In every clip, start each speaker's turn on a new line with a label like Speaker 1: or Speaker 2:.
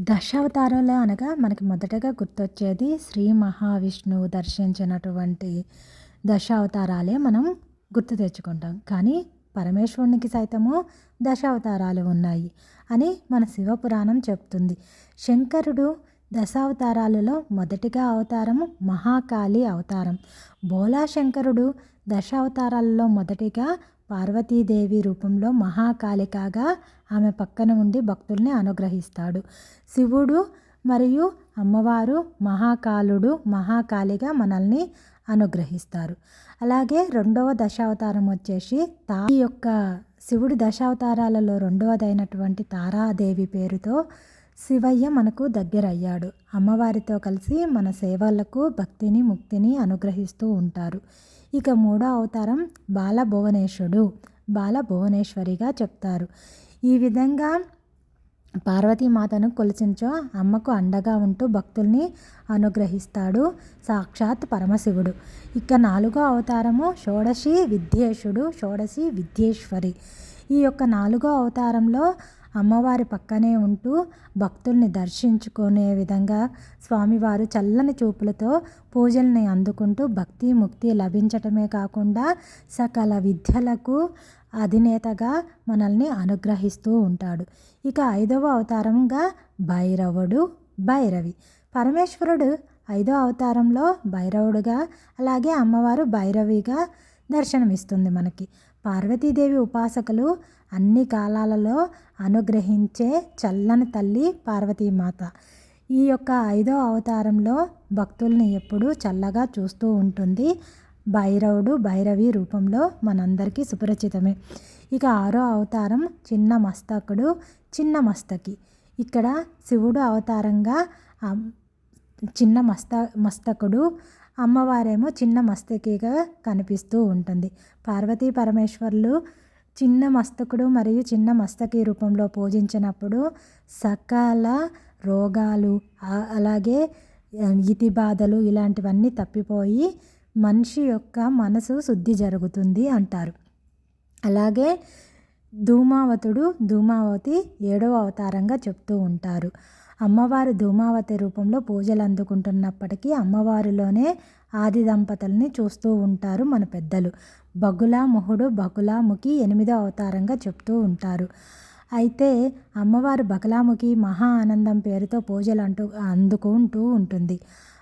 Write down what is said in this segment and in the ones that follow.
Speaker 1: దశావతారాలు అనగా మనకి మొదటగా గుర్తొచ్చేది శ్రీ మహావిష్ణువు దర్శించినటువంటి దశావతారాలే మనం గుర్తు తెచ్చుకుంటాం. కానీ పరమేశ్వరునికి సైతము దశావతారాలు ఉన్నాయి అని మన శివపురాణం చెప్తుంది. శంకరుడు దశావతారాలలో మొదటిగా అవతారము మహాకాళి అవతారం. బోలా శంకరుడు దశావతారాలలో మొదటిగా పార్వతీదేవి రూపంలో మహాకాళికగా ఆమె పక్కన ఉండి భక్తుల్ని అనుగ్రహిస్తాడు. శివుడు మరియు అమ్మవారు మహాకాలుడు మహాకాళిగా మనల్ని అనుగ్రహిస్తారు. అలాగే రెండవ దశావతారం వచ్చేసి ఈ యొక్క శివుడి దశావతారాలలో రెండవదైనటువంటి తారాదేవి పేరుతో శివయ్య మనకు దగ్గరయ్యాడు. అమ్మవారితో కలిసి మన సేవలకు భక్తిని ముక్తిని అనుగ్రహిస్తూ ఉంటారు. ఇక మూడో అవతారం బాలభువనేశ్వరుడు, బాలభువనేశ్వరిగా చెప్తారు. ఈ విధంగా పార్వతీమాతను కొలిచించో అమ్మకు అండగా ఉంటూ భక్తుల్ని అనుగ్రహిస్తాడు సాక్షాత్ పరమశివుడు. ఇక నాలుగో అవతారము షోడశి విద్యేశుడు, షోడశి విద్యేశ్వరి. ఈ యొక్క నాలుగో అవతారంలో అమ్మవారి పక్కనే ఉంటూ భక్తుల్ని దర్శించుకునే విధంగా స్వామివారు చల్లని చూపులతో పూజల్ని అందుకుంటూ భక్తి ముక్తి లభించటమే కాకుండా సకల విద్యలకు అధినేతగా మనల్ని అనుగ్రహిస్తూ ఉంటాడు. ఇక ఐదవ అవతారంగా భైరవుడు, భైరవి. పరమేశ్వరుడు ఐదో అవతారంలో భైరవుడుగా, అలాగే అమ్మవారు భైరవిగా దర్శనమిస్తుంది మనకి. పార్వతీదేవి ఉపాసకులు అన్ని కాలాలలో అనుగ్రహించే చల్లని తల్లి పార్వతీమాత. ఈ యొక్క ఐదో అవతారంలో భక్తుల్ని ఎప్పుడూ చల్లగా చూస్తూ ఉంటుంది. భైరవుడు భైరవి రూపంలో మనందరికీ సుపరిచితమే. ఇక ఆరో అవతారం చిన్న మస్తకుడు, చిన్న మస్తకి. ఇక్కడ శివుడు అవతారంగా చిన్న మస్తకుడు, అమ్మవారేమో చిన్న మస్తకిగా కనిపిస్తూ ఉంటుంది. పార్వతీ పరమేశ్వరులు చిన్న మస్తకుడు మరియు చిన్న మస్తకి రూపంలో పూజించినప్పుడు సకల రోగాలు అలాగే ఇతి బాధలు ఇలాంటివన్నీ తప్పిపోయి మనిషి యొక్క మనసు శుద్ధి జరుగుతుంది అంటారు. అలాగే ధూమావతుడు, ధూమావతి ఏడవ అవతారంగా చెప్తూ ఉంటారు. అమ్మవారు ధూమావతి రూపంలో పూజలు అందుకుంటున్నప్పటికీ అమ్మవారిలోనే ఆది దంపతుల్ని చూస్తూ ఉంటారు మన పెద్దలు. బగులాముఖుడు, బగులాముఖి ఎనిమిదో అవతారంగా చెప్తూ ఉంటారు. అయితే అమ్మవారు బగలాముఖి మహా ఆనందం పేరుతో పూజలు అందుకుంటూ ఉంటుంది.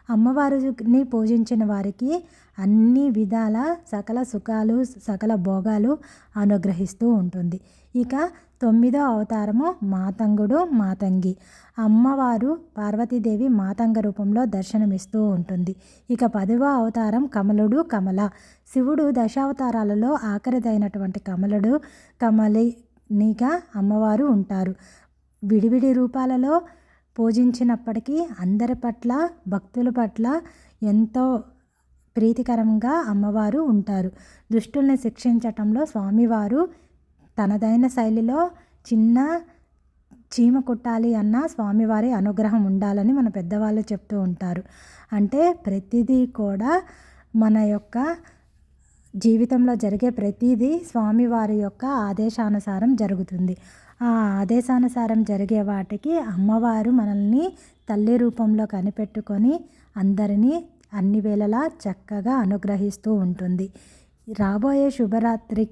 Speaker 1: అమ్మవారిని పూజించిన వారికి అన్ని విధాల సకల సుఖాలు సకల భోగాలు అనుగ్రహిస్తూ ఉంటుంది. ఇక తొమ్మిదో అవతారము మాతంగుడు, మాతంగి. అమ్మవారు పార్వతీదేవి మాతంగ రూపంలో దర్శనమిస్తూ ఉంటుంది. ఇక 10వ అవతారం కమలుడు, కమల. శివుడు దశావతారాలలో ఆఖరిదైనటువంటి కమలుడు, కమలినిగా అమ్మవారు ఉంటారు. విడివిడి రూపాలలో పూజించినప్పటికీ అందరి పట్ల భక్తుల పట్ల ఎంతో ప్రీతికరంగా అమ్మవారు ఉంటారు. దుష్టుల్ని శిక్షించటంలో స్వామివారు తనదైన శైలిలో చిన్న చీమ కుట్టాలి అన్న స్వామివారి అనుగ్రహం ఉండాలని మన పెద్దవాళ్ళు చెప్తూ ఉంటారు. అంటే ప్రతిదీ కూడా మన యొక్క జీవితంలో జరిగే ప్రతిదీ స్వామివారి యొక్క ఆదేశానుసారం జరుగుతుంది. ఆ ఆదేశానుసారం జరిగే వాటికి అమ్మవారు మనల్ని తల్లి రూపంలో కనిపెట్టుకొని అందరినీ అన్ని వేళలా చక్కగా అనుగ్రహిస్తూ ఉంటుంది. రాబోయే శివరాత్రి